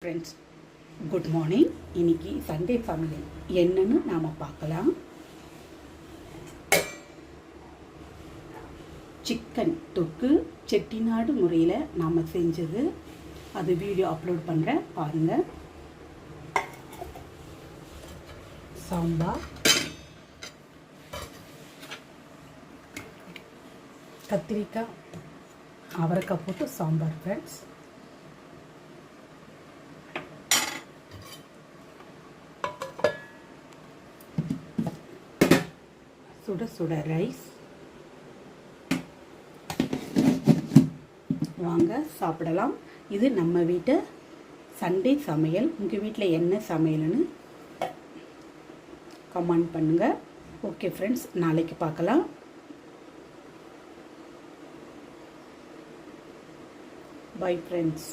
Friends, good morning. இன்னைக்கு Sunday சமையல் என்னன்னு நாம் பார்க்கலாம். சிக்கன் தொக்கு செட்டிநாடு முறையில் நாம் செஞ்சது. அது வீடியோ அப்லோட் பண்ணுறேன், பாருங்கள். சாம்பார், கத்திரிக்காய் அவரைக்காய் போட்டு சாம்பார் ஃப்ரெண்ட்ஸ். சுட சுட ரைஸ். வாங்க சாப்பிடலாம். இது நம்ம வீட்டு சண்டே சமையல். உங்கள் வீட்டில் என்ன சமையல்னு கமெண்ட் பண்ணுங்கள். ஓகே ஃப்ரெண்ட்ஸ், நாளைக்கு பார்க்கலாம். Bye friends.